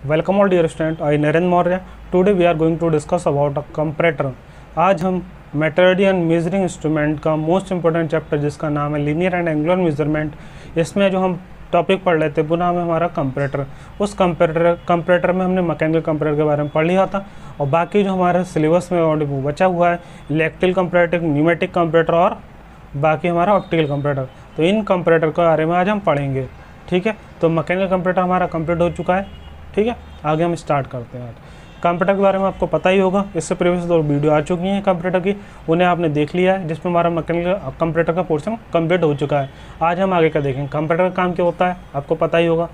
Welcome all dear student, I Narendra Maurya. Today we are going to discuss about a comparator. आज हम method and measuring instrument का most important chapter जिसका नाम है linear and angular measurement, इसमें जो हम टॉपिक पढ़ लेते हैं वो नाम है हमारा कंपैरेटर। उस कंपैरेटर में हमने मैकेनिकल कंपैरेटर के बारे में पढ़ लिया था और बाकी जो हमारे सिलेबस में वो बचा हुआ है इलेक्ट्रिकल कंपैरेटर, न्यूमेटिक कंपैरेटर और बाकी हमारा ऑप्टिकल कंपैरेटर। तो इन कंपैरेटर के बारे में आज हम पढ़ेंगे। ठीक है, तो मैकेनिकल कंपैरेटर हमारा कंप्लीट हो चुका है। ठीक है, आगे हम स्टार्ट करते हैं। कंप्यूटर के बारे में आपको पता ही होगा, इससे प्रीवियस 2 वीडियो आ चुकी हैं कंप्यूटर की, उन्हें आपने देख लिया है, जिसमें हमारा मैकेनिकल कंप्यूटर का पोर्शन कंप्लीट हो चुका है। आज हम आगे का देखेंगे। कंप्यूटर का काम क्या होता है आपको पता ही होगा।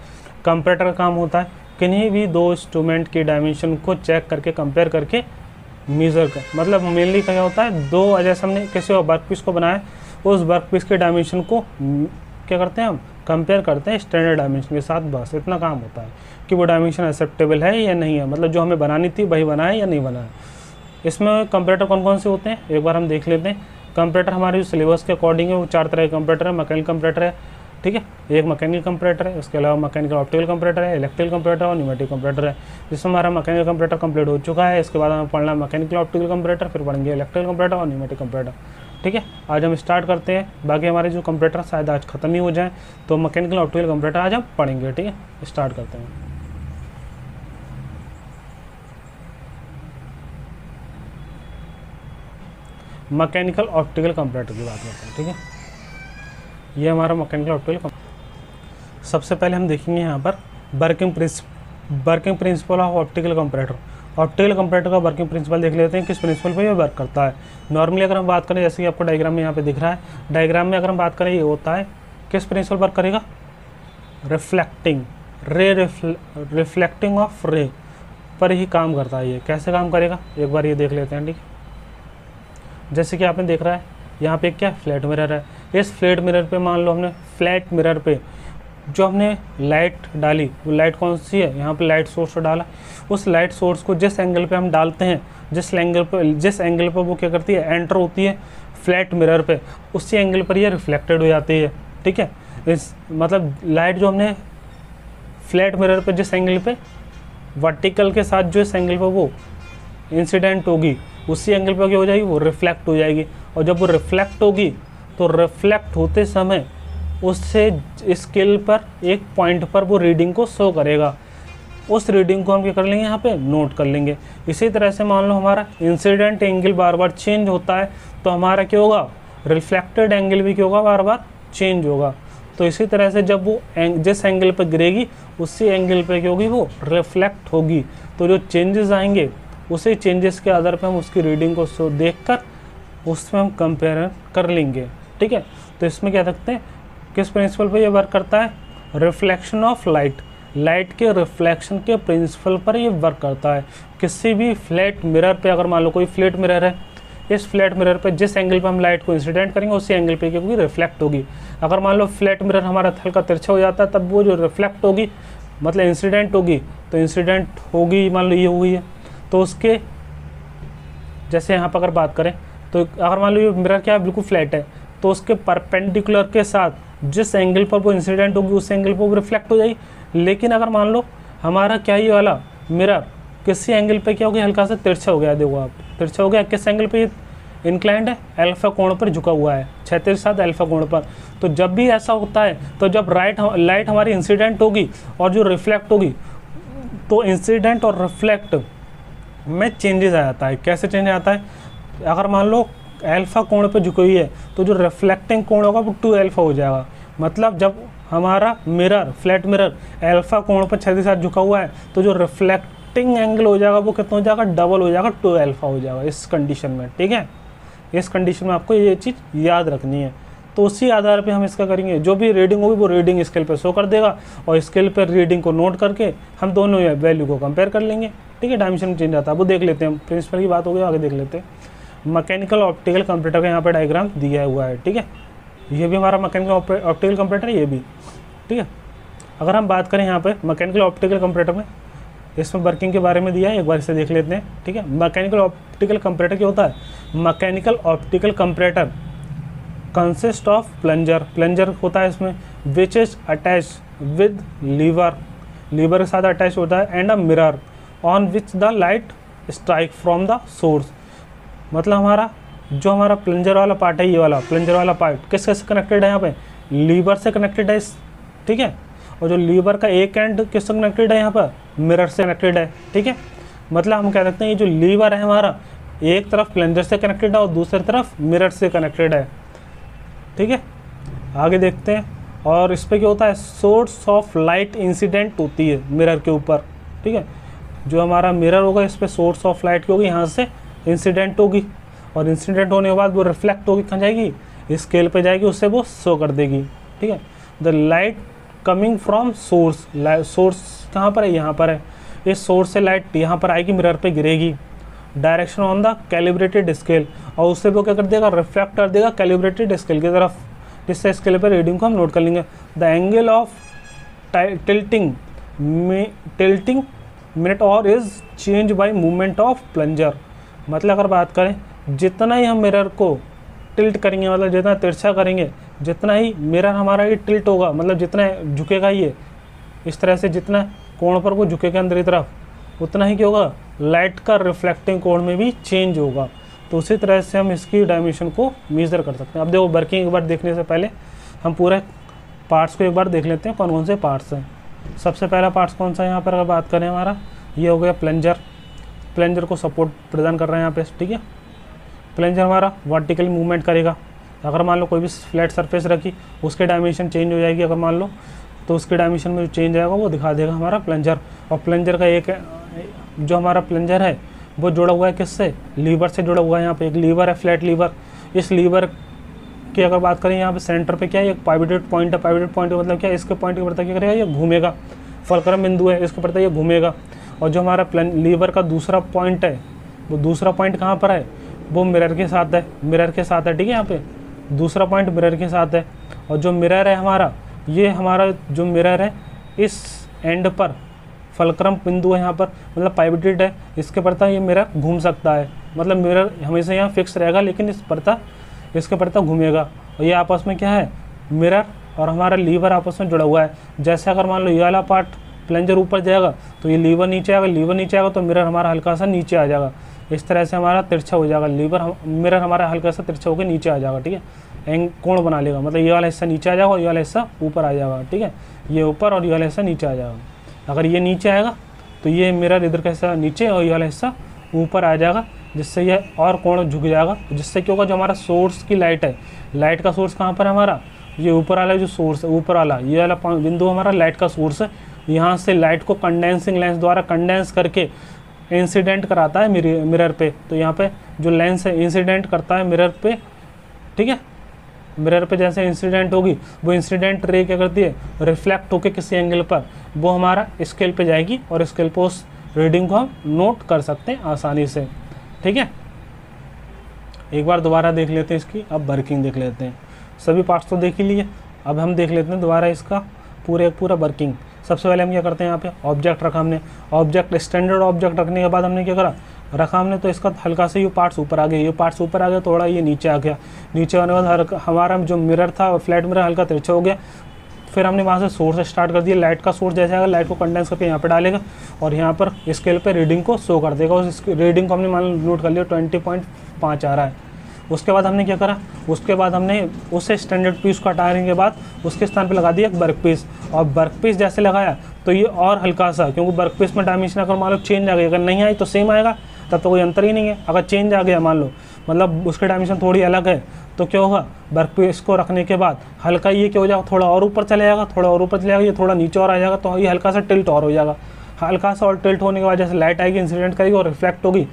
कंप्यूटर का काम होता है किन्हीं भी 2 इंस्ट्रूमेंट की डायमेंशन को चेक करके कंपेयर करके मेज़र कर, मतलब मेनली क्या होता है, 2 जैसे हमने किसी वर्क पीस को बनाया, उस वर्क पीस के डायमेंशन को क्या करते हैं हम कंपेयर करते हैं स्टैंडर्ड डायमेंशन के साथ। बस इतना काम होता है कि वो डायमेंशन एक्सेप्टेबल है या नहीं है, मतलब जो हमें बनानी थी वही बना है या नहीं बना है। इसमें कंपैरेटर कौन कौन से होते हैं एक बार हम देख लेते हैं। कंपैरेटर हमारे जो सिलेबस के अकॉर्डिंग है वो 4 तरह के कंपैरेटर है। मैकेनिकल कंपैरेटर है, ठीक है, एक मैकेनिकल कंपैरेटर है, उसके अलावा मैकेनिकल ऑप्टिकल कंपैरेटर है, इलेक्ट्रिकल कंपैरेटर और न्यूमेटिक कंपैरेटर है। जिसमें हमारा मैकेनिकल कंपैरेटर कंप्लीट हो चुका है। इसके बाद हमें पढ़ना मैकेनिकल ऑप्टिकल कंपैरेटर, फिर पढ़ेंगे इलेक्ट्रिकल कंपैरेटर और न्यूमेटिक कंपैरेटर। ठीक है, आज हम स्टार्ट करते हैं। बाकी हमारे जो कंपैरेटर शायद आज ख़त्म ही हो जाए, तो मैकेनिकल ऑप्टिकल कंपैरेटर आज हम पढ़ेंगे। ठीक है, स्टार्ट करते हैं। मैकेनिकल ऑप्टिकल कंपैरेटर की बात करते हैं। ठीक है, ये हमारा मैकेनिकल ऑप्टिकल। सबसे पहले हम देखेंगे यहाँ पर working principle of optical comparator. Optical comparator का वर्किंग प्रिंसिपल देख लेते हैं, किस प्रिंसिपल पे ये वर्क करता है। नॉर्मली अगर हम बात करें, जैसे कि आपको डायग्राम में यहाँ पे दिख रहा है, डायग्राम में अगर हम बात करें ये होता है किस प्रिंसिपल वर्क करेगा, रिफ्लेक्टिंग ऑफ रे पर ही काम करता है। ये कैसे काम करेगा एक बार ये देख लेते हैं। ठीक है, जैसे कि आपने देख रहा है यहाँ पे क्या फ्लैट मिरर है। इस फ्लैट मिरर पे मान लो हमने फ्लैट मिरर पे जो हमने लाइट डाली, वो लाइट कौन सी है, यहाँ पे लाइट सोर्स डाला। उस लाइट सोर्स को जिस एंगल पे हम डालते हैं, जिस एंगल पर वो क्या करती है, एंटर होती है फ्लैट मिरर पे, उसी एंगल पर ये रिफ्लेक्टेड हो जाती है। ठीक है, इस मतलब लाइट जो हमने फ्लैट मिरर पे जिस एंगल पे वर्टिकल के साथ जो इस एंगल पर वो इंसिडेंट होगी, उसी एंगल पर क्या हो जाएगी, वो रिफ्लेक्ट हो जाएगी। और जब वो रिफ्लेक्ट होगी तो रिफ्लेक्ट होते समय उससे स्केल पर एक पॉइंट पर वो रीडिंग को शो करेगा। उस रीडिंग को हम क्या कर लेंगे, यहाँ पे नोट कर लेंगे। इसी तरह से मान लो हमारा इंसिडेंट एंगल बार बार चेंज होता है, तो हमारा क्या होगा, रिफ्लेक्टेड एंगल भी क्या होगा, बार बार चेंज होगा। तो इसी तरह से जब वो जिस एंगल पर गिरेगी उसी एंगल पर क्या होगी, वो रिफ्लेक्ट होगी। तो जो चेंजेस आएंगे उसी चेंजेस के आधार पर हम उसकी रीडिंग को देख कर उसमें हम कंपेयर कर लेंगे। ठीक है, तो इसमें क्या रखते हैं, किस प्रिंसिपल पे ये वर्क करता है, रिफ्लेक्शन ऑफ लाइट के रिफ्लेक्शन के प्रिंसिपल पर ये वर्क करता है। किसी भी फ्लैट मिरर पे, अगर मान लो कोई फ्लैट मिरर है, इस फ्लैट मिरर पे जिस एंगल पे हम लाइट को इंसिडेंट करेंगे उसी एंगल पे क्योंकि रिफ्लेक्ट होगी। अगर मान लो फ्लैट मिरर हमारा हल्का तिरछा हो जाता है, तब वो जो रिफ्लेक्ट होगी मतलब इंसिडेंट होगी, तो इंसिडेंट होगी मान लो ये हुई है, तो उसके जैसे यहाँ पर अगर बात करें, तो अगर मान लो ये मिरर क्या है, बिल्कुल फ्लैट है, तो उसके परपेंडिकुलर के साथ जिस एंगल पर वो इंसिडेंट होगी उस एंगल पर वो रिफ्लेक्ट हो जाएगी। लेकिन अगर मान लो हमारा क्या ये वाला मिरर किसी एंगल पे क्या हो गया, हल्का सा तिरछा हो गया, देखो आप तिरछा हो गया, किस एंगल पे ये इंक्लाइंड है, अल्फा कोण पर झुका हुआ है, क्षैतिज के साथ अल्फा कोण पर। तो जब भी ऐसा होता है, तो जब लाइट हमारी इंसिडेंट होगी और जो रिफ्लेक्ट होगी, तो इंसिडेंट और रिफ्लेक्ट में चेंजेस आ जाता है। कैसे चेंज आता है, अगर मान लो अल्फा कोण पे झुकी हुई है तो जो रिफ्लेक्टिंग कोण होगा वो 2 अल्फा हो जाएगा। मतलब जब हमारा मिरर फ्लैट मिरर अल्फा कोण पर क्षैतिज के साथ झुका हुआ है, तो जो रिफ्लेक्टिंग एंगल हो जाएगा वो कितना हो जाएगा, डबल हो जाएगा, 2 अल्फा हो जाएगा इस कंडीशन में। ठीक है, इस कंडीशन में आपको ये चीज़ याद रखनी है। तो उसी आधार पे हम इसका करेंगे, जो भी रीडिंग होगी वो रीडिंग स्केल पे शो कर देगा, और स्केल पर रीडिंग को नोट करके हम दोनों वैल्यू को कंपेयर कर लेंगे। ठीक है, डायमेंशन चेंज आता है, वो देख लेते हैं। प्रिंसिपल की बात हो गई, आगे देख लेते हैं। मैकेनिकल ऑप्टिकल कंप्यूटर का यहाँ पे डायग्राम दिया हुआ है। ठीक है, ये भी हमारा मैकेनिकल ऑप्टिकल कंप्यूटर, ये भी। ठीक है, अगर हम बात करें यहाँ पे मैकेनिकल ऑप्टिकल कंप्यूटर में, इसमें वर्किंग के बारे में दिया है, एक बार इसे देख लेते हैं। ठीक है, मैकेनिकल ऑप्टिकल कंप्यूटर क्या होता है, mechanical optical computer consist of plunger होता है इसमें, which is attach with lever lever के साथ अटैच होता है, and a mirror on which the light strike from the source. मतलब हमारा जो हमारा प्लंजर वाला पार्ट है, ये वाला प्लंजर वाला पार्ट किसके से कनेक्टेड है, यहाँ पे लीवर से कनेक्टेड है, ठीक है। और जो लीवर का एक एंड किससे कनेक्टेड है, यहाँ पर मिरर से कनेक्टेड है, ठीक है। मतलब हम कह सकते हैं ये जो लीवर है हमारा, एक तरफ प्लंजर से कनेक्टेड है और दूसरी तरफ मिरर से कनेक्टेड है, ठीक है। आगे देखते हैं। और इस पर क्या होता है, सोर्स ऑफ लाइट इंसिडेंट होती है मिरर के ऊपर, ठीक है। जो हमारा मिरर होगा इस पर सोर्स ऑफ लाइट की होगी, यहाँ से इंसिडेंट होगी, और इंसिडेंट होने के बाद वो रिफ्लेक्ट होगी, कहाँ जाएगी, स्केल पे जाएगी, उससे वो शो कर देगी, ठीक है। The light coming from source, source कहाँ पर है, यहाँ पर है। इस सोर्स से लाइट यहाँ पर आएगी, मिरर पे गिरेगी, direction on the calibrated scale, और उससे वो क्या कर देगा, रिफ्लेक्ट कर देगा कैलिब्रेटेड स्केल की तरफ, जिससे स्केल पर रीडिंग को हम नोट कर लेंगे। The angle of tilting minute और is change by movement of plunger. मतलब अगर बात करें, जितना ही हम मिरर को टिल्ट करेंगे, मतलब जितना तिरछा करेंगे, जितना ही मिरर हमारा ये टिल्ट होगा, मतलब जितना झुकेगा ये इस तरह से, जितना कोण पर वो झुकेगा अंदर की तरफ, उतना ही क्या होगा, लाइट का रिफ्लेक्टिंग कोण में भी चेंज होगा। तो उसी तरह से हम इसकी डायमेंशन को मेजर कर सकते हैं। अब देखो, वर्किंग एक बार देखने से पहले हम पूरे पार्ट्स को एक बार देख लेते हैं, कौन कौन से पार्ट्स हैं। सबसे पहला पार्ट्स कौन सा है यहाँ पर अगर बात करें, हमारा ये हो गया प्लंजर। प्लंजर को सपोर्ट प्रदान कर रहे हैं यहाँ पे, ठीक है। प्लंजर हमारा वर्टिकल मूवमेंट करेगा। अगर मान लो कोई भी फ्लैट सरफेस रखी, उसके डायमेंशन चेंज हो जाएगी, अगर मान लो, तो उसके डायमेंशन में जो चेंज आएगा वो दिखा देगा हमारा प्लंजर। और प्लंजर का एक जो हमारा प्लंजर है वो जुड़ा हुआ है किससे, लीवर से जुड़ा हुआ है। यहाँ पे एक लीवर है, फ्लैट लीवर। इस लीवर की अगर बात करें, यहाँ पे सेंटर पे क्या है, एक पाइवोटेड पॉइंट है। पाइवोटेड पॉइंट मतलब क्या है, इसके पॉइंट के प्रति क्या करेगा, ये घूमेगा। फलक्रम बिंदु है, इसके प्रति ये घूमेगा। और जो हमारा लीवर का दूसरा पॉइंट है, वो दूसरा पॉइंट कहाँ पर है, वो मिरर के साथ है, मिरर के साथ है, ठीक है। यहाँ पे दूसरा पॉइंट मिरर के साथ है। और जो मिरर है हमारा, ये हमारा जो मिरर है, इस एंड पर फलक्रम बिंदु है यहाँ पर, मतलब पाइवोटेड है, इसके प्रति ये मिरर घूम सकता है। मतलब मिरर हमेशा यहाँ फिक्स रहेगा, लेकिन इसके प्रति घूमेगा। और ये आपस में क्या है, मिरर और हमारा लीवर आपस में जुड़ा हुआ है। जैसे अगर मान लो ये वाला पार्ट प्लंजर ऊपर जाएगा तो ये लीवर नीचे आएगा, लीवर नीचे आएगा तो मिरर हमारा हल्का सा नीचे आ जाएगा। इस तरह से हमारा तिरछा हो जाएगा, मिरर हमारा हल्का सा तिरछा होकर नीचे आ जाएगा, ठीक है। कोण बना लेगा, मतलब ये वाला हिस्सा नीचे आ जाएगा और ये वाला हिस्सा ऊपर आ जाएगा, ठीक है। ये ऊपर और ये वाला हिस्सा नीचे आ जाएगा। अगर ये नीचे आएगा तो ये मिरर इधर का हिस्सा नीचे और ये वाला हिस्सा ऊपर आ जाएगा, जिससे ये और कोण झुक जाएगा। जिससे क्या होगा, जो हमारा सोर्स की लाइट है, लाइट का सोर्स कहाँ पर है हमारा, ये ऊपर वाला जो सोर्स है, ऊपर वाला ये वाला बिंदु हमारा लाइट का सोर्स है। यहाँ से लाइट को कंडेंसिंग लेंस द्वारा कंडेंस करके इंसिडेंट कराता है मिरर पे। तो यहाँ पे जो लेंस है इंसिडेंट करता है मिरर पे, ठीक है। मिरर पे जैसे इंसिडेंट होगी, वो इंसिडेंट रे क्या करती है, रिफ्लेक्ट होकर किसी एंगल पर वो हमारा स्केल पे जाएगी, और स्केल पे उस रीडिंग को हम नोट कर सकते हैं आसानी से, ठीक है। एक बार दोबारा देख लेते हैं इसकी, अब वर्किंग देख लेते हैं। सभी पार्ट्स तो देख ही लिए, अब हम देख लेते हैं दोबारा इसका पूरा वर्किंग। सबसे पहले हम क्या करते हैं, यहाँ पे ऑब्जेक्ट रखा हमने। ऑब्जेक्ट स्टैंडर्ड ऑब्जेक्ट रखने के बाद हमने क्या रखा हमने, तो इसका हल्का से ये पार्ट्स ऊपर आ गए, ये पार्ट्स ऊपर आ गया, थोड़ा ये नीचे आ गया। नीचे आने के बाद हमारा जो मिरर था, फ्लैट मिरर, हल्का तिरछा हो गया। फिर हमने वहाँ से सोर्स स्टार्ट कर दिया। लाइट का सोर्स जैसे आएगा, लाइट को कंडेंस करके यहाँ पे डालेगा और यहाँ पर स्केल पे रीडिंग को शो कर देगा। उस रीडिंग को हमने मान नोट कर लिया 20.5 आ रहा है। उसके बाद हमने क्या करा, उसके बाद हमने उस स्टैंडर्ड पीस को हटाने के बाद उसके स्थान पे लगा दिया एक वर्क पीस। और वर्क पीस जैसे लगाया तो ये और हल्का सा, क्योंकि वर्क पीस में डायमेंशन अगर मान लो चेंज आ गई, अगर नहीं आई तो सेम आएगा, तब तो कोई अंतर ही नहीं है। अगर चेंज आ गया मान लो, मतलब उसके डायमेंशन थोड़ी अलग है, तो क्या होगा, वर्क पीस को रखने के बाद हल्का ये क्या हो जाएगा, थोड़ा और ऊपर चले जाएगा, थोड़ा और ऊपर चले जाएगा, ये थोड़ा नीचे और आ जाएगा, तो ये हल्का सा टिल्ट और हो जाएगा। हल्का सा और टिल्ट होने के बाद जैसे लाइट आएगी, इंसिडेंट करेगी और रिफ्लेक्ट होगी,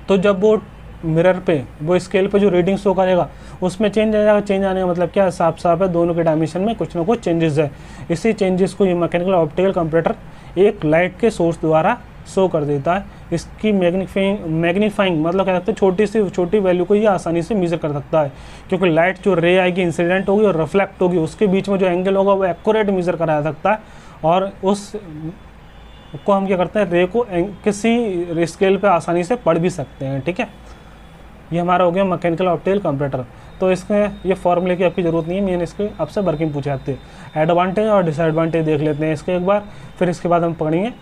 तो जब वो मिरर पे वो स्केल पे जो रीडिंग शो करेगा उसमें चेंज आ जाएगा। चेंज आने का मतलब क्या है, साफ साफ है, दोनों के डायमेंशन में कुछ ना कुछ चेंजेस है। इसी चेंजेस को ये मैकेनिकल ऑप्टिकल कंपैरेटर एक लाइट के सोर्स द्वारा शो कर देता है। इसकी मैग्नीफाइंग मतलब क्या कहते हैं, छोटी वैल्यू को ये आसानी से मेजर कर सकता है, क्योंकि लाइट जो रे आएगी, इंसिडेंट होगी और रिफ्लेक्ट होगी, उसके बीच में जो एंगल होगा वो एक्यूरेट मेजर करा सकता है। और उस को हम क्या करते हैं, रे को किसी स्केल पे आसानी से पढ़ भी सकते हैं, ठीक है। ये हमारा हो गया मैकेनिकल ऑप्टिकल कंपैरेटर। तो इसमें ये फॉर्मूले की आपकी ज़रूरत नहीं है, मेन इसके आपसे वर्किंग पूछे जाते हैं। एडवांटेज और डिसएडवांटेज देख लेते हैं इसके एक बार, फिर इसके बाद हम पढ़ेंगे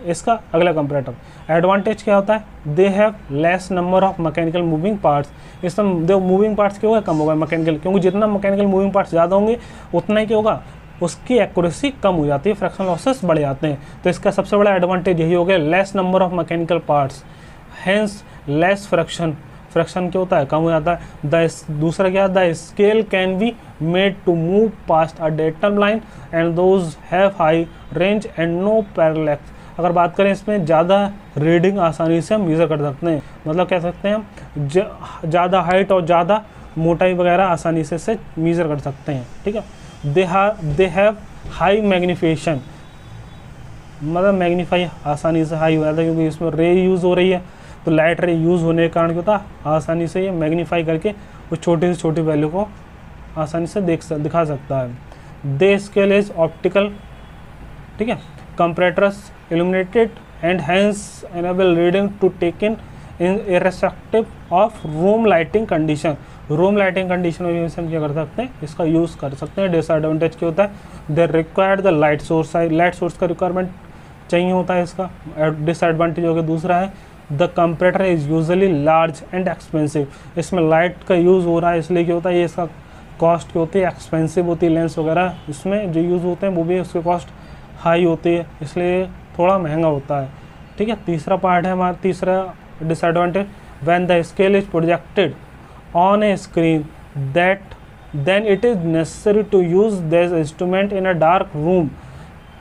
इसका अगला कंपैरेटर। एडवांटेज क्या होता है, they have less number of mechanical moving parts. इसमें जो मूविंग पार्ट्स क्या होगा, कम होगा मैकेनिकल, क्योंकि जितना मैकेनिकल मूविंग पार्ट्स ज़्यादा होंगे उतना ही क्या होगा, उसकी एक्यूरेसी कम हो जाती है, फ्रैक्शनल लॉसेस बढ़ जाते हैं। तो इसका सबसे बड़ा एडवांटेज यही हो गया, less number of mechanical parts, hence less fraction क्या होता है, कम हो जाता है। दूसरा क्या, the scale can be made to move past a datum line and those have high range and no parallax. अगर बात करें इसमें ज़्यादा रीडिंग आसानी से हम मेज़र कर सकते हैं, मतलब कह सकते हैं हम ज़्यादा हाइट और ज़्यादा मोटाई वगैरह आसानी से मेज़र कर सकते हैं, ठीक है। दे हैव हाई मैग्नीफिकेशन, मतलब मैग्नीफाई आसानी से हाई हो जाता है, क्योंकि इसमें रे यूज़ हो रही है, तो लाइट रे यूज़ होने के कारण क्या होता है, आसानी से ये मैग्नीफाई करके उस छोटी से छोटी वैल्यू को आसानी से दिखा सकता है। दे स्केल इज ऑप्टिकल, ठीक है। Comparators illuminated and hence enable reading to take in irrespective of room lighting condition। Room lighting condition में हम क्या कर सकते हैं, इसका यूज़ कर सकते हैं। डिसएडवांटेज क्या होता है, they required the light source का रिक्वायरमेंट चाहिए होता है इसका। डिसएडवांटेज हो गया दूसरा है, the comparator is usually large and expensive. इसमें लाइट का यूज़ हो रहा है, इसलिए क्या होता है, ये इसका कॉस्ट क्या होती है, एक्सपेंसिव होती है। लेंस वगैरह इसमें जो यूज़ होते हैं वो भी उसके कॉस्ट हाई होती है, इसलिए थोड़ा महंगा होता है, ठीक है। तीसरा पार्ट है हमारा, तीसरा disadvantage, when the scale is projected on a screen then it is necessary to use this instrument in a dark room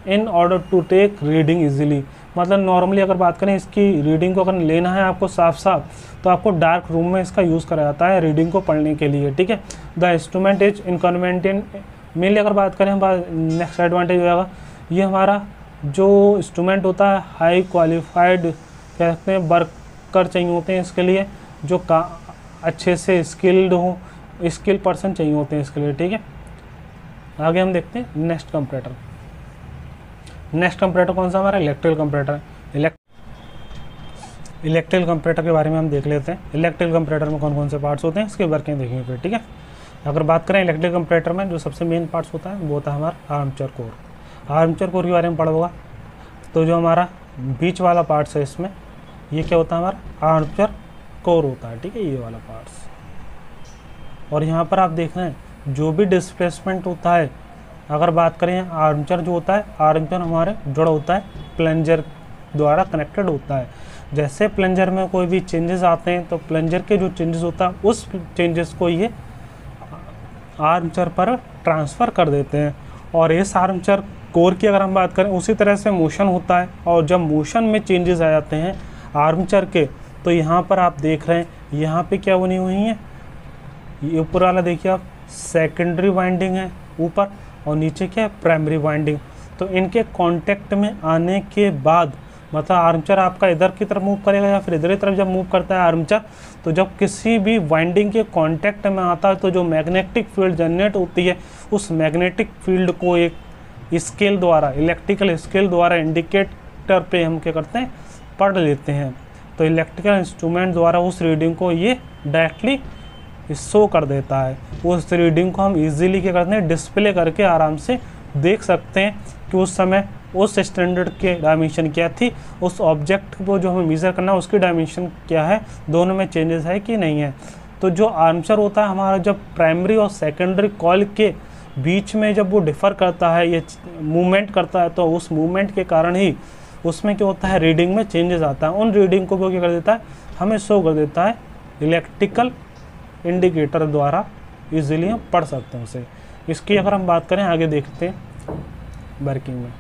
in order to take reading easily. मतलब नॉर्मली अगर बात करें इसकी रीडिंग को अगर लेना है आपको साफ तो आपको डार्क रूम में इसका यूज़ करा जाता है रीडिंग को पढ़ने के लिए, ठीक है। The instrument is inconvenient, mainly अगर बात करें नेक्स्ट एडवांटेज हो जाएगा, ये हमारा जो इंस्ट्रूमेंट होता है हाई क्वालिफाइड कह सकते हैं वर्कर चाहिए होते हैं इसके लिए, जो अच्छे से स्किल्ड हो, स्किल पर्सन चाहिए होते हैं इसके लिए, ठीक है। आगे हम देखते हैं नेक्स्ट कंपैरेटर। नेक्स्ट कंपैरेटर कौन सा हमारा, इलेक्ट्रिकल कंपैरेटर। इलेक्ट्रिकल कंपैरेटर के बारे में हम देख लेते हैं। इलेक्ट्रिकल कंपैरेटर में कौन कौन से पार्ट्स होते हैं, इसके वर्किंग देखेंगे फिर, ठीक है। अगर बात करें इलेक्ट्रिकल कंपैरेटर में जो सबसे मेन पार्ट्स होता है वो होता है हमारा आर्मेचर कोर। आर्मेचर कोर के बारे में पढ़ा होगा, तो जो हमारा बीच वाला पार्ट्स है इसमें, ये क्या होता है, हमारा आर्मेचर कोर होता है, ठीक है, ये वाला पार्ट्स। और यहाँ पर आप देख रहे हैं जो भी डिस्प्लेसमेंट होता है, अगर बात करें आर्मेचर जो होता है, आर्मेचर हमारे जुड़ा होता है प्लंजर द्वारा कनेक्टेड होता है। जैसे प्लंजर में कोई भी चेंजेस आते हैं तो प्लंजर के जो चेंजेस होता है उस चेंजेस को ये आर्मेचर पर ट्रांसफ़र कर देते हैं। और इस आर्मेचर कोर की अगर हम बात करें, उसी तरह से मोशन होता है, और जब मोशन में चेंजेस आ जाते हैं आर्मेचर के, तो यहाँ पर आप देख रहे हैं यहाँ पे क्या बनी हुई है, ये ऊपर वाला देखिए आप, सेकेंडरी वाइंडिंग है ऊपर, और नीचे क्या है, प्राइमरी वाइंडिंग। तो इनके कांटेक्ट में आने के बाद मतलब आर्मेचर आपका इधर की तरफ मूव करेगा या फिर इधर की तरफ जब मूव करता है आर्मेचर, तो जब किसी भी वाइंडिंग के कांटेक्ट में आता है तो जो मैग्नेटिक फील्ड जनरेट होती है, उस मैग्नेटिक फील्ड को एक स्केल द्वारा, इलेक्ट्रिकल स्केल द्वारा इंडिकेटर पे हम क्या करते हैं, पढ़ लेते हैं। तो इलेक्ट्रिकल इंस्ट्रूमेंट द्वारा उस रीडिंग को ये डायरेक्टली शो कर देता है। उस रीडिंग को हम इजीली क्या करते हैं, डिस्प्ले करके आराम से देख सकते हैं कि उस समय उस स्टैंडर्ड के डायमेंशन क्या थी, उस ऑब्जेक्ट को जो हमें मेज़र करना है उसकी डायमेंशन क्या है, दोनों में चेंजेस है कि नहीं है। तो जो आर्मेचर होता है हमारा, जब प्राइमरी और सेकेंडरी कॉइल के बीच में जब वो डिफ़र करता है, ये मूवमेंट करता है, तो उस मूवमेंट के कारण ही उसमें क्या होता है, रीडिंग में चेंजेस आता है। उन रीडिंग को वो क्या कर देता है, हमें शो कर देता है इलेक्ट्रिकल इंडिकेटर द्वारा, इजीली हम पढ़ सकते हैं उसे। इसकी अगर हम बात करें आगे देखते हैं वर्किंग में,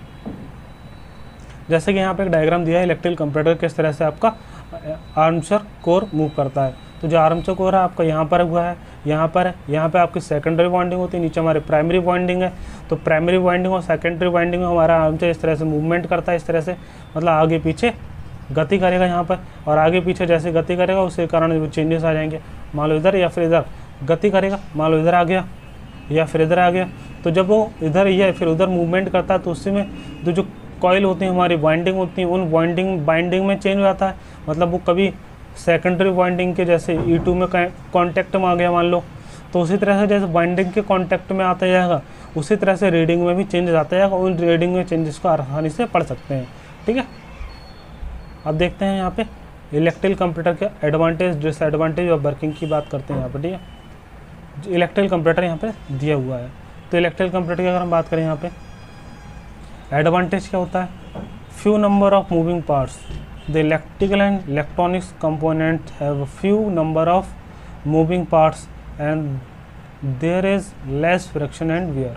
जैसे कि यहाँ पे एक डायग्राम दिया है इलेक्ट्रिकल कंपैरेटर किस तरह से आपका आर्मेचर कोर मूव करता है। तो जो आर्मेचर कोर है आपका यहाँ पर हुआ है, यहाँ पर है, यहाँ पे आपकी सेकेंडरी वाइंडिंग होती है, नीचे हमारे प्राइमरी वाइंडिंग है। तो प्राइमरी वाइंडिंग और सेकेंडरी वाइंडिंग में हमारा आर्मेचर इस तरह से मूवमेंट करता है, इस तरह से मतलब आगे पीछे गति करेगा यहाँ पर, और आगे पीछे जैसे गति करेगा उसके कारण वो चेंजेस आ जाएंगे। मान लो इधर या फिर इधर गति करेगा, मान लो इधर आ गया या फिर इधर आ गया, तो जब वो इधर या फिर उधर मूवमेंट करता है तो उसी में जो कॉइल होती है हमारी वाइंडिंग होती है, उन बाइंडिंग में चेंज हो जाता है। मतलब वो कभी सेकेंडरी वाइंडिंग के जैसे E2 में कांटेक्ट में आ गया मान लो, तो उसी तरह से जैसे बाइंडिंग के कॉन्टैक्ट में आता जाएगा, उसी तरह से रीडिंग में भी चेंजेस आता जाएगा। उन रीडिंग में चेंजेस को आसानी से पढ़ सकते हैं। ठीक है, अब देखते हैं यहाँ पे इलेक्ट्रिकल कंप्यूटर के एडवांटेज डिसएडवांटेज और वर्किंग की बात करते हैं यहाँ पर। ठीक है, इलेक्ट्रिकल कंप्यूटर यहाँ पे दिया हुआ है। तो इलेक्ट्रिकल कंप्यूटर की अगर हम बात करें यहाँ पे एडवांटेज क्या होता है, few number of moving parts, the electrical and electronics component have few number of moving parts and there is less friction and wear.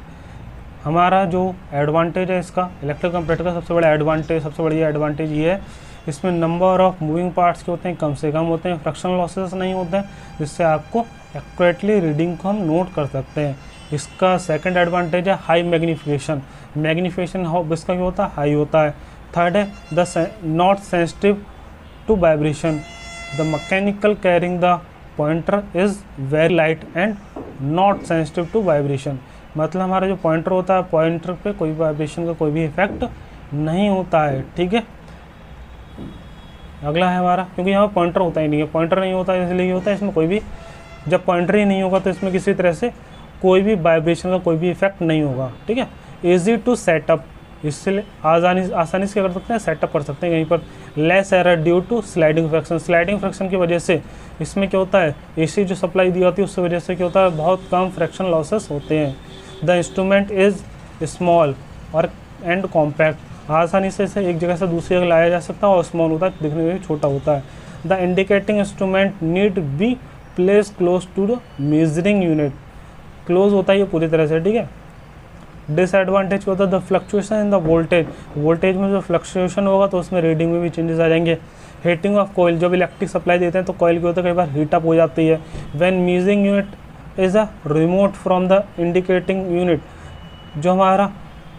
हमारा जो एडवांटेज है इसका इलेक्ट्रिकल कंप्यूटर का सबसे बड़ा एडवांटेज, सबसे बढ़िया एडवांटेज ये है, इसमें नंबर ऑफ मूविंग पार्ट्स के होते हैं कम से कम होते हैं, फ्रैक्शनल लॉसेस नहीं होते हैं, जिससे आपको एक्यूरेटली रीडिंग को हम नोट कर सकते हैं। इसका सेकंड एडवांटेज है हाई मैग्नीफिकेशन, मैग्नीफिकेशन इसका क्या होता है, हाई होता है। थर्ड है the not sensitive to vibration, the mechanical carrying the pointer is very light and not sensitive to vibration. मतलब हमारा जो पॉइंटर होता है, पॉइंटर पे कोई वाइब्रेशन का कोई भी इफेक्ट नहीं होता है। ठीक है, अगला है हमारा, क्योंकि यहाँ पॉइंटर होता ही नहीं है, पॉइंटर नहीं होता है इसलिए होता है इसमें कोई भी, जब पॉइंटर ही नहीं होगा तो इसमें किसी तरह से कोई भी वाइब्रेशन का कोई भी इफेक्ट नहीं होगा। ठीक है, ईजी टू सेटअप, इससे आसानी से क्या कर सकते हैं, सेटअप कर सकते हैं कहीं पर। Less error due to sliding fraction, sliding fraction की वजह से इसमें क्या होता है, एसी जो सप्लाई दी जाती है उसकी वजह से क्या होता है, बहुत कम फ्रैक्शन लॉसेस होते हैं। द इंस्ट्रूमेंट इज़ स्मॉल और एंड कॉम्पैक्ट, आसानी से इसे एक जगह से दूसरी जगह लाया जा सकता है और स्मॉल होता है, दिखने में भी छोटा होता है। The indicating instrument need be place close to the measuring unit, close होता है ये पूरी तरह से। ठीक है, डिसएडवांटेज क्या होता है, the fluctuation in the voltage, voltage में जो फ्लक्चुएशन होगा तो उसमें रीडिंग में भी चेंजेस आ जाएंगे। हीटिंग ऑफ कॉइल, जब इलेक्ट्रिक सप्लाई देते हैं तो कॉइल क्या होता है, कई बार हीटअप हो जाती है। When measuring unit is a remote from the indicating unit, जो हमारा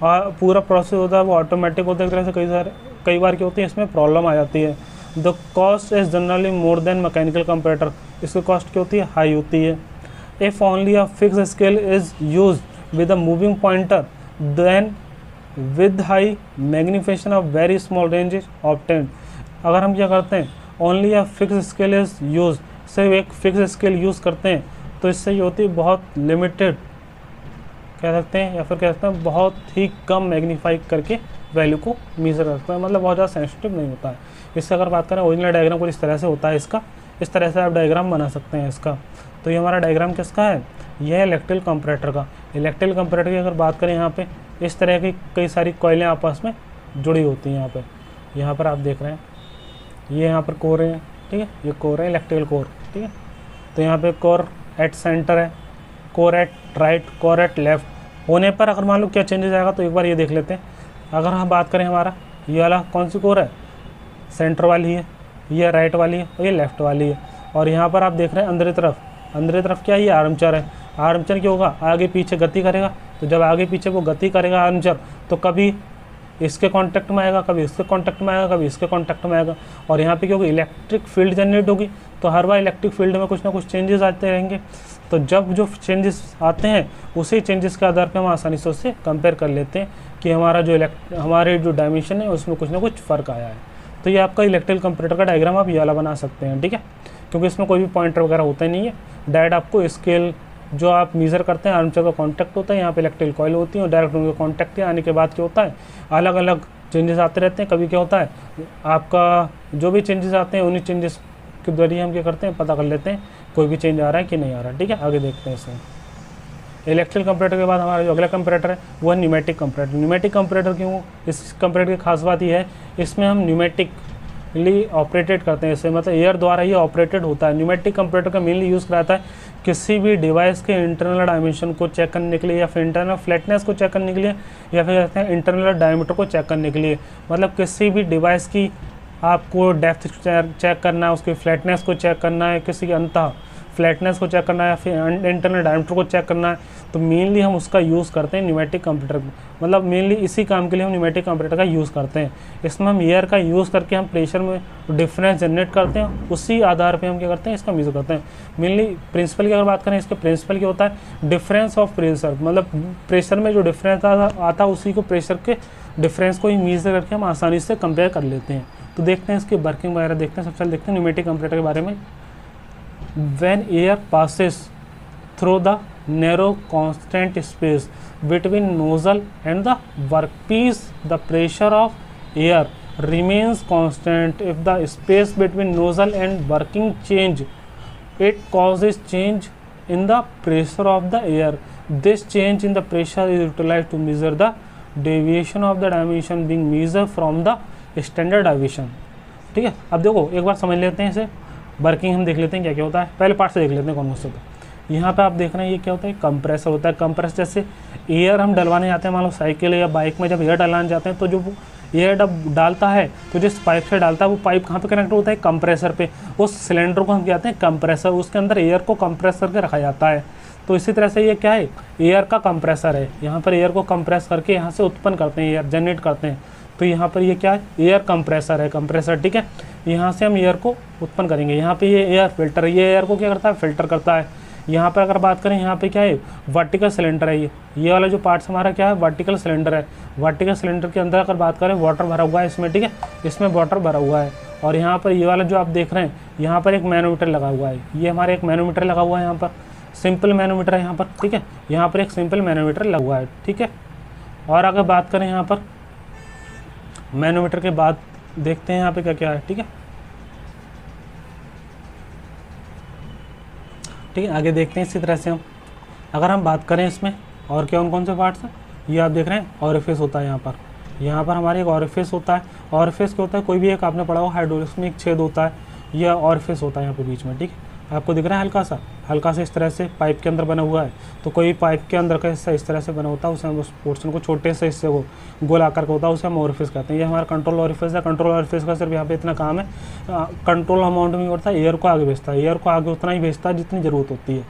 पूरा प्रोसेस होता है वो ऑटोमेटिक होता है, एक तरह से कई बार क्या होती है इसमें प्रॉब्लम आ जाती है। The cost is generally more than mechanical computer, इसकी कॉस्ट क्या होती है, हाई होती है। If only a fix scale is use with a moving pointer, then with high magnification of very small range is obtained। अगर हम क्या करते हैं, only a fix scale is use, सिर्फ एक फिक्स स्केल यूज़ करते हैं तो इससे ये होती है बहुत लिमिटेड कह सकते हैं, या फिर कह सकते हैं बहुत ही कम मैग्नीफाई करके वैल्यू को मेजर करते हैं, मतलब बहुत ज़्यादा सेंसिटिव नहीं होता है। इससे अगर बात करें ओरिजिनल डायग्राम कुछ इस तरह से होता है इसका, इस तरह से आप डायग्राम बना सकते हैं इसका। तो ये हमारा डायग्राम किसका है, यह है इलेक्ट्रिकल कंपैरेटर का। इलेक्ट्रिकल कंपैरेटर की अगर बात करें यहाँ पे इस तरह की कई सारी कॉइलें आपस में जुड़ी होती हैं। यहाँ पर आप देख रहे हैं ये यहाँ पर कोर है, ठीक है, ये कोर है इलेक्ट्रिकल कोर। ठीक है, तो यहाँ पे कोर एट सेंटर है, core at right, core at left होने पर अगर मान लो क्या चेंजेस आएगा तो एक बार ये देख लेते हैं। अगर हम बात करें हमारा ये वाला कौन सी कोर है, सेंटर वाली है, ये राइट वाली है और ये लेफ्ट वाली है। और यहाँ पर आप देख रहे हैं अंदर तरफ क्या है, ये आर्मचर है। आर्मचर क्या होगा, आगे पीछे गति करेगा, तो जब आगे पीछे वो गति करेगा आर्मचर तो कभी इसके कांटेक्ट में आएगा, कभी इसके कांटेक्ट में आएगा, कभी इसके कांटेक्ट में आएगा। और यहाँ पे क्या होगी, इलेक्ट्रिक फील्ड जनरेट होगी, तो हर बार इलेक्ट्रिक फील्ड में कुछ ना कुछ चेंजेस आते रहेंगे। तो जब जो चेंजेस आते हैं उसी चेंजेस के आधार पर हम आसानी से उससे कंपेयर कर लेते हैं कि हमारे जो डायमेंशन है उसमें कुछ ना कुछ फ़र्क आया है। तो ये आपका इलेक्ट्रिकल कंपैरेटर का डायग्राम आप ये वाला बना सकते हैं। ठीक है, क्योंकि इसमें कोई भी पॉइंटर वगैरह होता ही नहीं है, डायरेक्ट आपको स्केल जो आप मेज़र करते हैं आर्मचर का कांटेक्ट होता है, यहाँ पे इलेक्ट्रिकल कॉइल होती है और डायरेक्ट उनके कांटेक्ट के आने के बाद क्या होता है, अलग अलग चेंजेस आते रहते हैं। कभी क्या होता है आपका जो भी चेंजेस आते हैं उन्हीं चेंजेस के जरिए हम क्या करते हैं, पता कर लेते हैं कोई भी चेंज आ रहा है कि नहीं आ रहा। ठीक है, आगे देखते हैं इसे। इलेक्ट्रिकल कंपैरेटर के बाद हमारा जो अगला कंपैरेटर है वो है न्यूमेटिक कंपैरेटर। न्यूमेटिक कंपैरेटर क्यों, इस कंपैरेटर की खास बात ये है इसमें हम न्यूमेटिकली ऑपरेटेड करते हैं, इससे मतलब एयर द्वारा ये ऑपरेटेड होता है। न्यूमेटिक कंपैरेटर का मेनली यूज़ कराता है किसी भी डिवाइस के इंटरनल डायमेंशन को चेक करने के लिए, या फिर इंटरनल फ्लैटनेस को चेक करने के लिए, या फिर कहते हैं इंटरनल डायमीटर को चेक करने के लिए। मतलब किसी भी डिवाइस की आपको डेप्थ चेक करना है, उसकी फ्लैटनेस को चेक करना है, किसी के अंतः फ्लैटनेस को चेक करना है, या फिर इंटरनल डायमीटर को चेक करना है, तो मेनली हम उसका यूज़ करते हैं न्यूमेटिक कंपैरेटर। मतलब मेनली इसी काम के लिए हम न्यूमेटिक कंपैरेटर का यूज़ करते हैं। इसमें हम एयर का यूज़ करके हम प्रेशर में डिफरेंस जनरेट करते हैं, उसी आधार पे हम क्या करते हैं, इसका मेजर करते हैं। मेनली प्रिंसिपल की अगर बात करें, इसके प्रिंसिपल क्या होता है, डिफरेंस ऑफ प्रेशर, मतलब प्रेशर में जो डिफरेंस आता है उसी को प्रेशर के डिफरेंस को ही मेजर करके हम आसानी से कंपेयर कर लेते हैं। तो देखते हैं इसकी वर्किंग वगैरह देखते हैं। सबसे पहले देखते हैं न्यूमेटिक कंपैरेटर के बारे में। When air passes through the narrow constant space between nozzle and the workpiece. The pressure of air remains constant. If the space between nozzle and working change, it causes change in the pressure of the air. This change in the pressure is utilized to measure the deviation of the dimension being measured from the standard deviation. ठीक है, अब देखो एक बार समझ लेते हैं इसे, working हम देख लेते हैं क्या क्या होता है। पहले पार्ट से देख लेते हैं कौन कौन से होता है। यहाँ पे आप देख रहे हैं ये क्या होता है, कंप्रेसर होता है। कंप्रेसर जैसे एयर हम डलवाने जाते हैं, मान लो साइकिल या बाइक में जब एयर डलवाने जाते हैं तो जो एयर डब डालता है तो जिस पाइप से डालता है वो पाइप कहाँ पे कनेक्ट होता है, कंप्रेसर पे। उस सिलेंडर को हम कहते हैं कंप्रेसर, उसके अंदर एयर को कंप्रेस करके रखा जाता है। तो इसी तरह से ये क्या है, एयर का कंप्रेसर है। यहाँ पर एयर को कंप्रेस करके यहाँ से उत्पन्न करते हैं, एयर जनरेट करते हैं। तो यहाँ पर ये क्या है, एयर कंप्रेसर है, कंप्रेसर। ठीक है, यहाँ से हम एयर को उत्पन्न करेंगे। यहाँ पे ये एयर फिल्टर, ये एयर को क्या करता है, फिल्टर करता है। यहाँ पर अगर बात करें, यहाँ पे क्या है, वर्टिकल सिलेंडर है। ये वाला जो पार्ट्स हमारा क्या है, वर्टिकल सिलेंडर है। वर्टिकल सिलेंडर के अंदर अगर बात करें, वाटर भरा हुआ है इसमें। ठीक है, इसमें वाटर भरा हुआ है। और यहाँ पर ये वाला जो आप देख रहे हैं, यहाँ पर एक मैनोमीटर लगा हुआ है। ये हमारा एक मैनोमीटर लगा हुआ है, यहाँ पर सिंपल मैनोमीटर है यहाँ पर। ठीक है, यहाँ पर एक सिंपल मैनोमीटर लगा हुआ है। ठीक है, और अगर बात करें यहाँ पर मैनोमीटर के बाद देखते हैं यहाँ पे क्या क्या है। ठीक है, ठीक है, आगे देखते हैं इसी तरह से हम। अगर हम बात करें इसमें और कौन कौन से पार्ट्स हैं, ये आप देख रहे हैं ऑरिफिस होता है यहाँ पर हमारे एक ऑरिफिस होता है। ऑरिफिस क्या होता है, कोई भी एक आपने पढ़ा हो हाइड्रोलिक्स में एक छेद होता है, यह ऑरिफिस होता है यहाँ पे बीच में। ठीक है, आपको दिख रहा है हल्का सा इस तरह से पाइप के अंदर बना हुआ है। तो कोई पाइप के अंदर का हिस्सा इस तरह से बना होता है, उसे हम उस पोर्शन को छोटे से हिस्से को गोल आकार का होता है, उसे हम ऑरिफिस कहते हैं। ये हमारा कंट्रोल ऑरिफिस है। कंट्रोल ऑरिफिस का सिर्फ यहाँ पे इतना काम है, कंट्रोल अमाउंट में होता है, एयर को आगे भेजता है। एयर को आगे उतना ही भेजता है जितनी ज़रूरत होती है।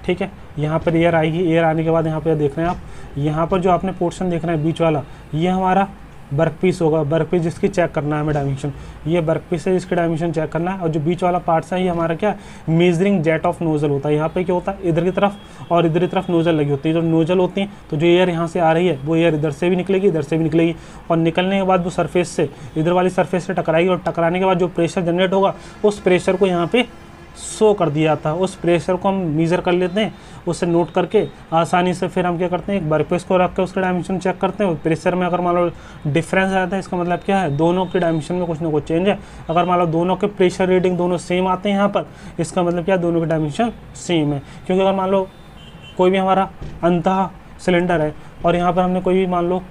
ठीक है, यहाँ पर एयर आएगी। एयर आने के बाद यहाँ पर देख रहे हैं आप, यहाँ पर जो आपने पोर्शन देख रहे हैं बीच वाला, ये हमारा वर्क पीस होगा। वर्क पीस जिसकी चेक करना है हमें डायमेंशन, ये वर्क पीस है जिसकी डायमेंशन चेक करना है। और जो बीच वाला पार्ट्स है ये हमारा क्या, मेजरिंग जेट ऑफ नोजल होता है। यहाँ पे क्या होता है, इधर की तरफ और इधर की तरफ नोजल लगी होती है। जो नोजल होती है तो जो एयर यहाँ से आ रही है वो एयर इधर से भी निकलेगी, इधर से भी निकलेगी। और निकलने के बाद वो सरफेस से इधर वाली सरफेस से टकराएगी, और टकराने के बाद जो प्रेशर जनरेट होगा उस प्रेशर को यहाँ पे शो कर दिया था। उस प्रेशर को हम मीज़र कर लेते हैं, उसे नोट करके आसानी से फिर हम क्या करते हैं, एक वर्कपीस को रख के उसका डायमेंशन चेक करते हैं। प्रेशर में अगर मान लो डिफरेंस आता है, इसका मतलब क्या है, दोनों के डायमेंशन में कुछ ना कुछ चेंज है। अगर मान लो दोनों के प्रेशर रीडिंग दोनों सेम आते हैं यहाँ पर, इसका मतलब क्या है, दोनों के डायमेंशन सेम है। क्योंकि अगर मान लो कोई भी हमारा अंतः सिलेंडर है और यहाँ पर हमने कोई भी मान लो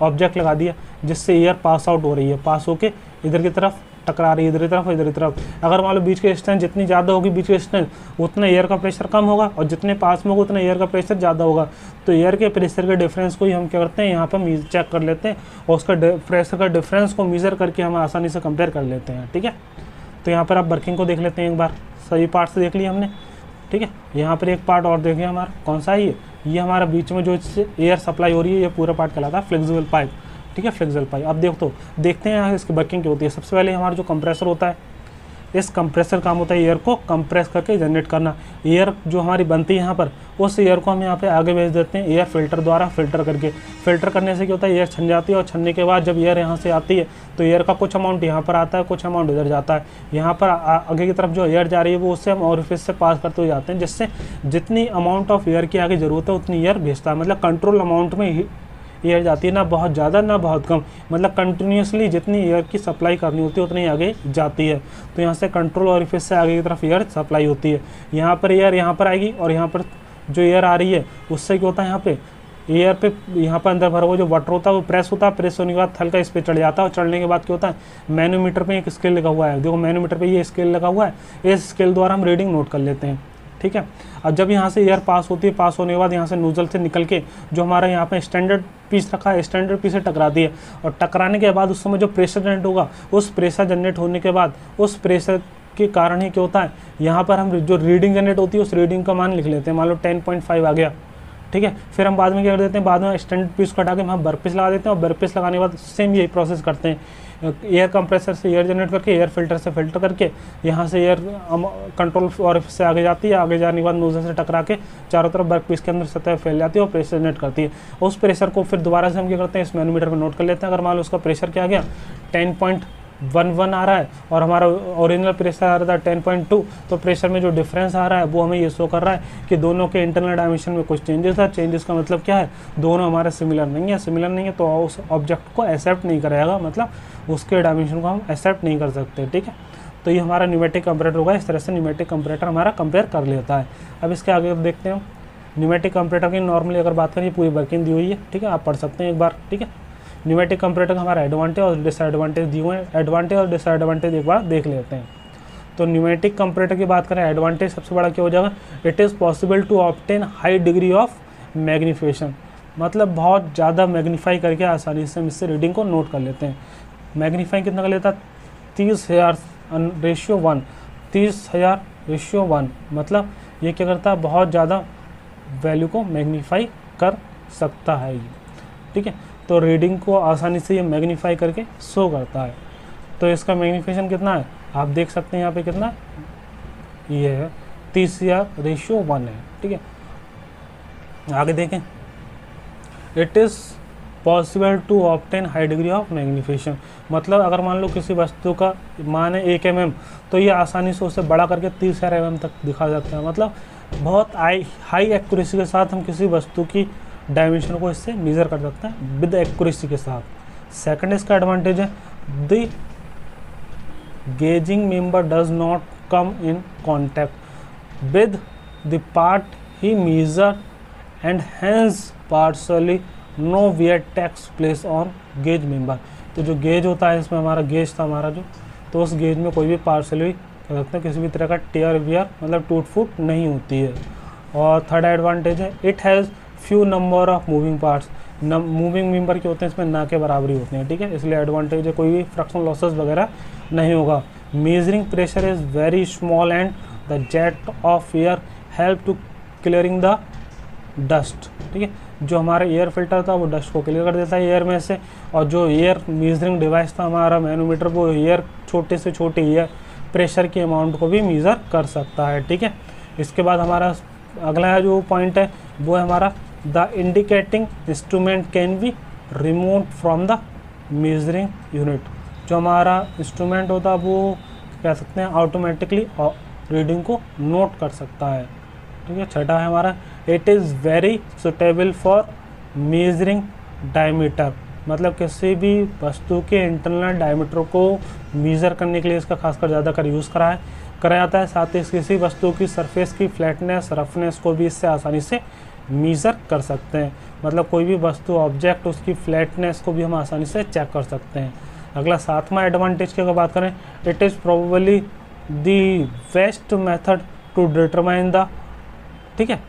ऑब्जेक्ट लगा दिया जिससे एयर पास आउट हो रही है, पास होके इधर की तरफ टकरा रही है, इधर की तरफ इधर की तरफ। अगर मान लो बीच की डिस्टेंस जितनी ज़्यादा होगी, बीच की डिस्टेंस उतना एयर का प्रेशर कम होगा, और जितने पास में होगा उतना एयर का प्रेशर ज़्यादा होगा। तो एयर के प्रेशर के डिफरेंस को ही हम क्या करते हैं, यहाँ पर चेक कर लेते हैं, और उसका प्रेशर का डिफरेंस को मीज़र करके हम आसानी से कंपेयर कर लेते हैं। ठीक है, तो यहाँ पर आप वर्किंग को देख लेते हैं एक बार। सभी पार्ट से देख लिया हमने। ठीक है, यहाँ पर एक पार्ट और देखिए हमारा, कौन सा है ये हमारा बीच में जो एयर सप्लाई हो रही है, ये पूरा पार्ट कहलाता है फ्लेक्सिबल पाइप। ठीक है, फ्लेक्सिबल पाइप। अब देखते हैं यहाँ इसकी वर्किंग क्या होती है। सबसे पहले हमारा जो कंप्रेसर होता है, इस कंप्रेसर काम होता है एयर को कंप्रेस करके जनरेट करना। एयर जो हमारी बनती है यहाँ पर, उस एयर को हम यहाँ पे आगे भेज देते हैं एयर फिल्टर द्वारा, फिल्टर करके। फिल्टर करने से क्या होता है, एयर छन जाती है, और छनने के बाद जब एयर यहाँ से आती है तो एयर का कुछ अमाउंट यहाँ पर आता है, कुछ अमाउंट इधर जाता है। यहाँ पर आगे की तरफ जो एयर जा रही है वो उससे हम ऑरिफिस से पास करते हुए जाते हैं, जिससे जितनी अमाउंट ऑफ एयर की आगे ज़रूरत है उतनी एयर भेजता है। मतलब कंट्रोल अमाउंट में एयर जाती है, ना बहुत ज़्यादा ना बहुत कम, मतलब कंटिन्यूसली जितनी एयर की सप्लाई करनी होती है उतनी आगे जाती है। तो यहाँ से कंट्रोल ऑरिफिस से आगे की तरफ एयर सप्लाई होती है। यहाँ पर एयर यहाँ पर आएगी, और यहाँ पर जो एयर आ रही है उससे क्या होता है, यहाँ पे एयर पे यहाँ पर अंदर भरा हुआ जो वाटर होता है वो प्रेस होता है। प्रेस होने के बाद हल्का इस पर चढ़ जाता है, और चढ़ने के बाद क्या होता है, मैनोमीटर पे एक स्केल लगा हुआ है। देखो मैनोमीटर पे ये स्केल लगा हुआ है, इस स्केल द्वारा हम रीडिंग नोट कर लेते हैं। ठीक है, अब जब यहाँ से एयर पास होती है, पास होने के बाद यहाँ से नोजल से निकल के जो हमारा यहाँ पे स्टैंडर्ड पीस रखा है, स्टैंडर्ड पीस से टकराती है, और टकराने के बाद उस समय जो प्रेशर जनरेट होगा, उस प्रेशर जनरेट होने के बाद उस प्रेशर के कारण ही क्या होता है, यहाँ पर हम जो रीडिंग जनरेट होती है उस रीडिंग का मान लिख लेते हैं। मान लो 10.5 आ गया। ठीक है, फिर हम बाद में क्या कर देते हैं, बाद में स्टैंडर्ड पीस को हटा के हम वर्कपीस लगा देते हैं, और वर्कपीस लगाने के बाद सेम यही प्रोसेस करते हैं। एयर कंप्रेसर से एयर जनरेट करके, एयर फिल्टर से फिल्टर करके, यहाँ से एयर कंट्रोल ऑरिफिस से आगे जाती है, आगे जाने के बाद नोजल से टकरा के चारों तरफ वर्कपीस के अंदर सतह फैल जाती है और प्रेशर जनरेट करती है। उस प्रेशर को फिर दोबारा से हम क्या करते हैं, इस मैनोमीटर पर नोट कर लेते हैं। अगर मान लो उसका प्रेशर क्या आ गया, 11 आ रहा है और हमारा ओरिजिनल प्रेशर आ रहा था 10.2, तो प्रेशर में जो डिफरेंस आ रहा है वो हमें ये शो कर रहा है कि दोनों के इंटरनल डायमेंशन में कुछ चेंजेस है। चेंजेस का मतलब क्या है, दोनों हमारे सिमिलर नहीं है। सिमिलर नहीं है तो उस ऑब्जेक्ट को एक्सेप्ट नहीं करेगा, मतलब उसके डायमेंशन को हम एक्सेप्ट नहीं कर सकते, ठीक है। तो ये हमारा न्यूमेटिक कंपैरेटर होगा। इस तरह से न्यूमेटिक कंपैरेटर हमारा कंपेयर कर लेता है। अब इसके आगे देखते हैं न्यूमेटिक कंपैरेटर की नॉर्मली अगर बात करें, पूरी वर्किंग दी हुई है, ठीक है, आप पढ़ सकते हैं एक बार, ठीक है। न्यूमेटिक कंपैरेटर का हमारा एडवांटेज और डिसएडवांटेज दिए हुए हैं। एडवांटेज और डिसएडवांटेज एक बार देख लेते हैं। तो न्यूमेटिक कंपैरेटर की बात करें, एडवांटेज सबसे बड़ा क्या हो जाएगा, it is possible to obtain high degree of magnification, मतलब बहुत ज़्यादा मैग्नीफाई करके आसानी से हम इससे रीडिंग को नोट कर लेते हैं। मैग्नीफाई कितना कर लेता है, 30,000/1, 30,000/1, मतलब ये क्या करता है, बहुत ज़्यादा वैल्यू को मैग्नीफाई कर सकता है ये, ठीक है। तो रीडिंग को आसानी से ये मैग्नीफाई करके शो करता है। तो इसका मैग्नीफिकेशन कितना है, आप देख सकते हैं यहाँ पे कितना, ये है 30,000/1 है, ठीक है। आगे देखें, it is possible to obtain high degree of magnification, मतलब अगर मान लो किसी वस्तु का मान है 1 mm, तो ये आसानी से उसे बड़ा करके 30,000 mm तक दिखा सकता है। मतलब बहुत हाई एक्यूरेसी के साथ हम किसी वस्तु की डायमेंशन को इससे मेज़र कर सकते हैं विद एक्यूरेसी के साथ। सेकंड इसका एडवांटेज है, the gauging member does not come in contact with the part he measure and hence partially no wear takes place on gauge member. तो जो गेज होता है, इसमें हमारा गेज था हमारा जो, तो उस गेज में कोई भी पार्शली कह सकते हैं किसी भी तरह का टेयर वियर मतलब टूट फूट नहीं होती है। और थर्ड एडवांटेज है, it has few number of moving parts, moving member के होते हैं इसमें ना के बराबरी होते हैं, ठीक है, इसलिए एडवांटेज है, कोई भी फ्रैक्शनल लॉसेस वगैरह नहीं होगा। Measuring pressure is very small and the jet of air help to clearing the dust, ठीक है। जो हमारा एयर फिल्टर था वो डस्ट को क्लियर कर देता है एयर में से, और जो एयर मेजरिंग डिवाइस था हमारा मैनोमीटर, वो एयर छोटे से छोटे एयर प्रेशर के अमाउंट को भी मेज़र कर सकता है, ठीक है। इसके बाद हमारा अगला जो पॉइंट है वो है हमारा, the indicating instrument can be remove from the measuring unit. जो हमारा इंस्ट्रूमेंट होता है वो कह सकते हैं ऑटोमेटिकली रीडिंग को नोट कर सकता है, ठीक है। छठा है हमारा, it is very suitable for measuring diameter, मतलब किसी भी वस्तु के इंटरनल डायमीटर को मेज़र करने के लिए इसका खासकर ज़्यादातर यूज़ कराया जाता है। साथ ही किसी वस्तु की सरफेस की फ्लैटनेस रफनेस को भी इससे आसानी से मेज़र कर सकते हैं, मतलब कोई भी वस्तु ऑब्जेक्ट उसकी फ्लैटनेस को भी हम आसानी से चेक कर सकते हैं। अगला सातवां एडवांटेज की अगर बात करें, it is probably the best method to determine the, ठीक है,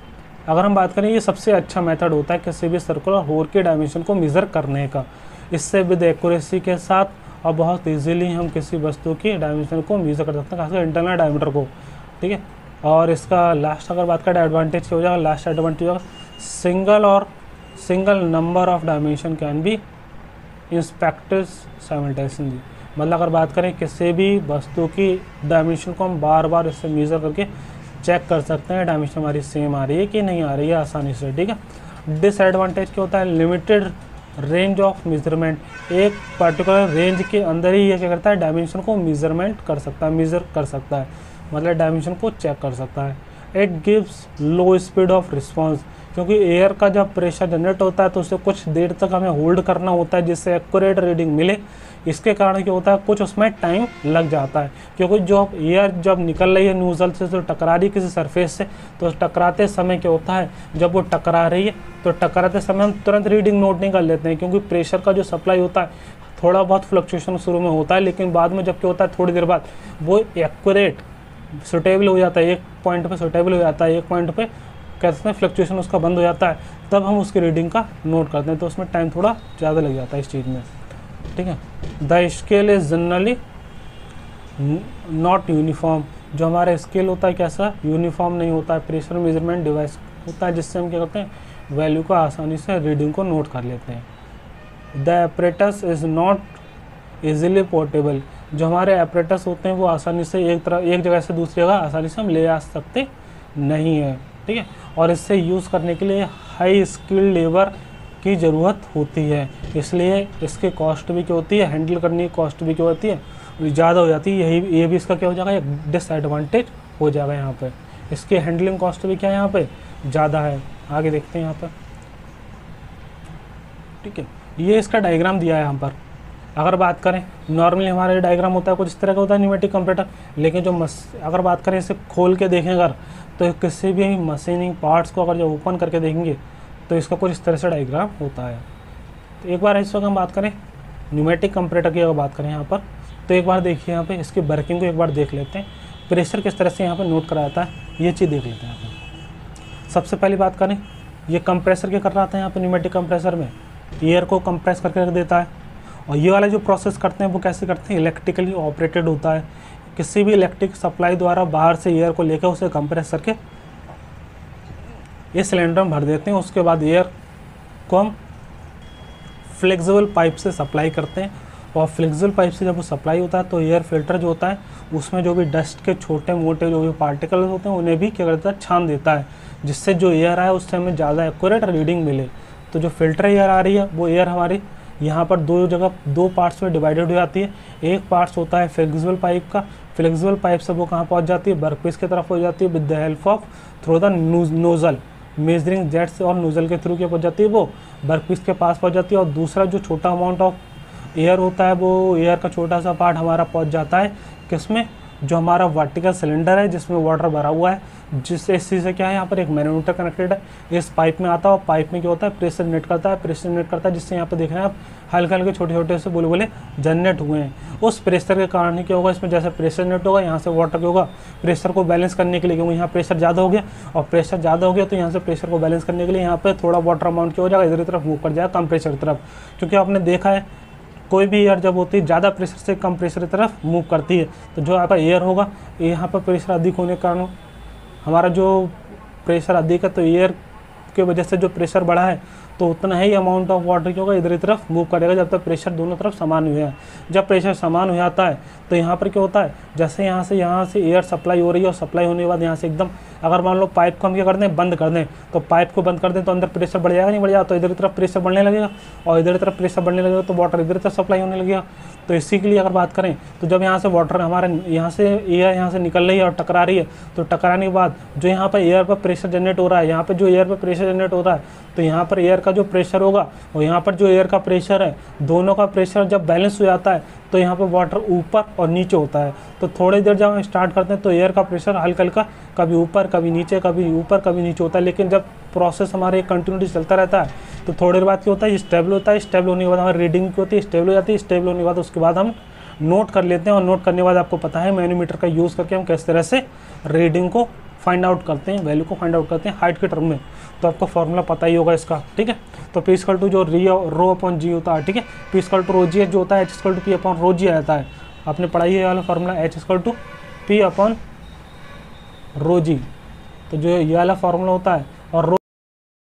अगर हम बात करें ये सबसे अच्छा मेथड होता है किसी भी सर्कुलर होल के डायमेंशन को मेज़र करने का। इससे विद एक्यूरेसी के साथ और बहुत इजीली हम किसी वस्तु की डायमेंशन को मेज़र कर सकते हैं, खासकर इंटरनल डायमीटर को, ठीक है। और इसका लास्ट अगर बात करें एडवांटेज क्या हो जाएगा, लास्ट एडवांटेज होगा, single number of dimension can be inspected simultaneously, मतलब अगर बात करें किसी भी वस्तु की डायमेंशन को हम बार बार इससे मेज़र करके चेक कर सकते हैं डायमेंशन हमारी सेम आ रही है कि नहीं आ रही है आसानी से, ठीक है। डिसएडवांटेज क्या होता है, लिमिटेड रेंज ऑफ मेजरमेंट, एक पर्टिकुलर रेंज के अंदर ही ये क्या करता है डायमेंशन को मेज़र कर सकता है, मतलब डायमेंशन को चेक कर सकता है। It gives low speed of response, क्योंकि एयर का जब प्रेशर जनरेट होता है तो उसे कुछ देर तक हमें होल्ड करना होता है जिससे एक्यूरेट रीडिंग मिले। इसके कारण क्या होता है, कुछ उसमें टाइम लग जाता है, क्योंकि जो एयर जब निकल रही है न्यूज़ल से तो टकरा रही है किसी सरफेस से, तो टकराते समय क्या होता है, जब वो टकरा रही है तो टकराते समय हम तुरंत रीडिंग नोट नहीं कर लेते हैं, क्योंकि प्रेशर का जो सप्लाई होता है थोड़ा बहुत फ्लक्चुएशन शुरू में होता है, लेकिन बाद में जब क्या होता है थोड़ी देर बाद वो एक्यूरेट सुटेबल हो जाता है, एक पॉइंट पे सुटेबल हो जाता है, एक पॉइंट पे कहते हैं फ्लक्चुएशन उसका बंद हो जाता है, तब हम उसकी रीडिंग का नोट करते हैं, तो उसमें टाइम थोड़ा ज़्यादा लग जाता है इस चीज़ में, ठीक है। The scale is generally not uniform, जो हमारा स्केल होता है कैसा यूनिफॉर्म नहीं होता है, प्रेशर मेजरमेंट डिवाइस होता है जिससे हम क्या करते हैं वैल्यू को आसानी से रीडिंग को नोट कर लेते हैं। The apparatus is not easily portable, जो हमारे एपरेटस होते हैं वो आसानी से एक जगह से दूसरी जगह आसानी से हम ले जा सकते नहीं है, ठीक है। और इससे यूज़ करने के लिए हाई स्किल लेबर की ज़रूरत होती है, इसलिए इसकी कॉस्ट भी क्या होती है, हैंडल करने की कॉस्ट भी क्या होती है, ज़्यादा हो जाती है। यही ये भी इसका क्या हो जाएगा, एक डिसएडवांटेज हो जाएगा यहाँ पे। इसकी हैंडलिंग कॉस्ट भी क्या है यहाँ पे, ज़्यादा है। आगे देखते हैं यहाँ पर, ठीक है। ये इसका डायग्राम दिया है यहाँ पर। अगर बात करें, नॉर्मली हमारा डायग्राम होता है कुछ इस तरह का होता है न्यूमेटिक कंप्रेटर, लेकिन जो अगर बात करें इसे खोल के देखें अगर, तो किसी भी मशीनिंग पार्ट्स को अगर जो ओपन करके देखेंगे तो इसका कुछ इस तरह से डायग्राम होता है। तो एक बार इस वक्त हम बात करें न्यूमेटिक कंप्रेटर की, अगर बात करें यहाँ पर, तो एक बार देखिए यहाँ पे इसकी वर्किंग को एक बार देख लेते हैं। प्रेशर किस तरह से यहाँ पर नोट करा जाता है, ये चीज़ देख लेते हैं यहाँ पर। सबसे पहली बात करें, ये कंप्रेसर क्या कर रहा था यहाँ पर, न्यूमेटिक कंप्रेसर में एयर को कंप्रेस करके रख देता है। और ये वाला जो प्रोसेस करते हैं वो कैसे करते हैं, इलेक्ट्रिकली ऑपरेटेड होता है। किसी भी इलेक्ट्रिक सप्लाई द्वारा बाहर से एयर को लेकर उसे कंप्रेस करके ये सिलेंडर में भर देते हैं। उसके बाद एयर को हम फ्लेक्सिबल पाइप से सप्लाई करते हैं, और फ्लेक्सिबल पाइप से जब वो सप्लाई होता है तो एयर फिल्टर जो होता है उसमें जो भी डस्ट के छोटे मोटे जो भी पार्टिकल्स होते हैं उन्हें भी क्या करता है, छान देता है, जिससे जो एयर आए उससे हमें ज़्यादा एक्यूरेट रीडिंग मिले। तो जो फिल्टर एयर आ रही है वो एयर हमारी यहाँ पर दो पार्ट्स में डिवाइडेड हो जाती है। एक पार्ट्स होता है फ्लेक्सिबल पाइप का, फ्लेक्सिबल पाइप से वो कहाँ पहुँच जाती है, वर्कपीस की तरफ हो जाती है with the help of through the nozzle, measuring jets और नोजल के थ्रू क्या पहुँच जाती है, वो वर्कपीस के पास पहुँच जाती है। और दूसरा जो छोटा अमाउंट ऑफ एयर होता है वो एयर का छोटा सा पार्ट हमारा पहुँच जाता है किसमें, जो हमारा वर्टिकल सिलेंडर है जिसमें वाटर भरा हुआ है, जिससे इस चीज़ से क्या है, यहाँ पर एक मैनोमीटर कनेक्टेड है, इस पाइप में आता है। और पाइप में क्या होता है, प्रेशर जनरेट करता है, जिससे यहाँ पर देख रहे हैं आप हल्के हल्के छोटे छोटे से बुलबुले जनरेट हुए हैं। उस प्रेशर के कारण ही क्या होगा, इसमें जैसे प्रेशर जनरेट होगा यहाँ से वाटर क्या होगा, प्रेशर को बैलेंस करने के लिए, क्योंकि यहाँ प्रेशर ज़्यादा हो गया, और प्रेशर ज़्यादा हो गया तो यहाँ से प्रेशर को बैलेंस करने के लिए यहाँ पर थोड़ा वाटर अमाउंट क्या हो जाएगा, इधर तरफ मूव कर जाएगा कम प्रेशर की तरफ। क्योंकि आपने देखा है कोई भी एयर जब होती है ज़्यादा प्रेशर से कम प्रेशर की तरफ मूव करती है, तो जो आपका एयर होगा यहाँ पर प्रेशर अधिक होने के कारण हमारा जो प्रेशर अधिक है, तो एयर की वजह से जो प्रेशर बढ़ा है तो उतना ही अमाउंट ऑफ वाटर क्या होगा, इधर तरफ मूव करेगा जब तक प्रेशर दोनों तरफ समान हुआ है। जब प्रेशर समान हो जाता है तो यहाँ पर क्या होता है, जैसे यहाँ से एयर सप्लाई हो रही है, और सप्लाई होने के बाद यहाँ से एकदम अगर मान लो पाइप को हम क्या कर दें, बंद कर दें, तो पाइप को बंद कर दें तो अंदर प्रेशर बढ़ जाएगा, नहीं बढ़ जाएगा, तो इधर तरफ प्रेशर बढ़ने लगेगा, और इधर तरफ प्रेशर बढ़ने लगेगा तो वाटर इधर तरफ सप्लाई होने लगेगा। तो इसी के लिए अगर बात करें तो जब यहाँ से वाटर हमारे यहाँ से एयर यहाँ से निकल रही है और टकरा रही है, तो टकराने के बाद जो यहाँ पर एयर पर प्रेशर जनरेट हो रहा है, यहाँ पर जो एयर पर प्रेशर जनरेट हो रहा है, तो यहाँ पर एयर का जो प्रेशर होगा और यहाँ पर जो एयर का प्रेशर है, दोनों का प्रेशर जब बैलेंस हो जाता है तो यहाँ पर वाटर ऊपर और नीचे होता है। तो थोड़ी देर जब हम स्टार्ट करते हैं तो एयर का प्रेशर हल्का हल्का कभी ऊपर कभी नीचे, कभी ऊपर कभी नीचे होता है, लेकिन जब प्रोसेस हमारे कंटिन्यूटी चलता रहता है तो थोड़ी देर बाद क्या होता है, स्टेबल होता है। स्टेबल होने के बाद हमारी रीडिंग क्या होती है, स्टेबल हो जाती है। स्टेबल होने के बाद उसके बाद हम नोट कर लेते हैं, और नोट करने के बाद आपको पता है मैनोमीटर का यूज़ करके हम किस तरह से रीडिंग को फाइंड आउट करते हैं, वैल्यू को फाइंड आउट करते हैं हाइट के टर्म में। तो आपको फॉर्मूला पता ही होगा इसका, ठीक है। तो P = जो रो अपॉन जी होता है, ठीक है, P = रो जी जो होता है, H = P upon rho g आता है। आपने पढ़ाई है वाला formula, H = P upon rho g. तो जो ये वाला फार्मूला होता है, और रो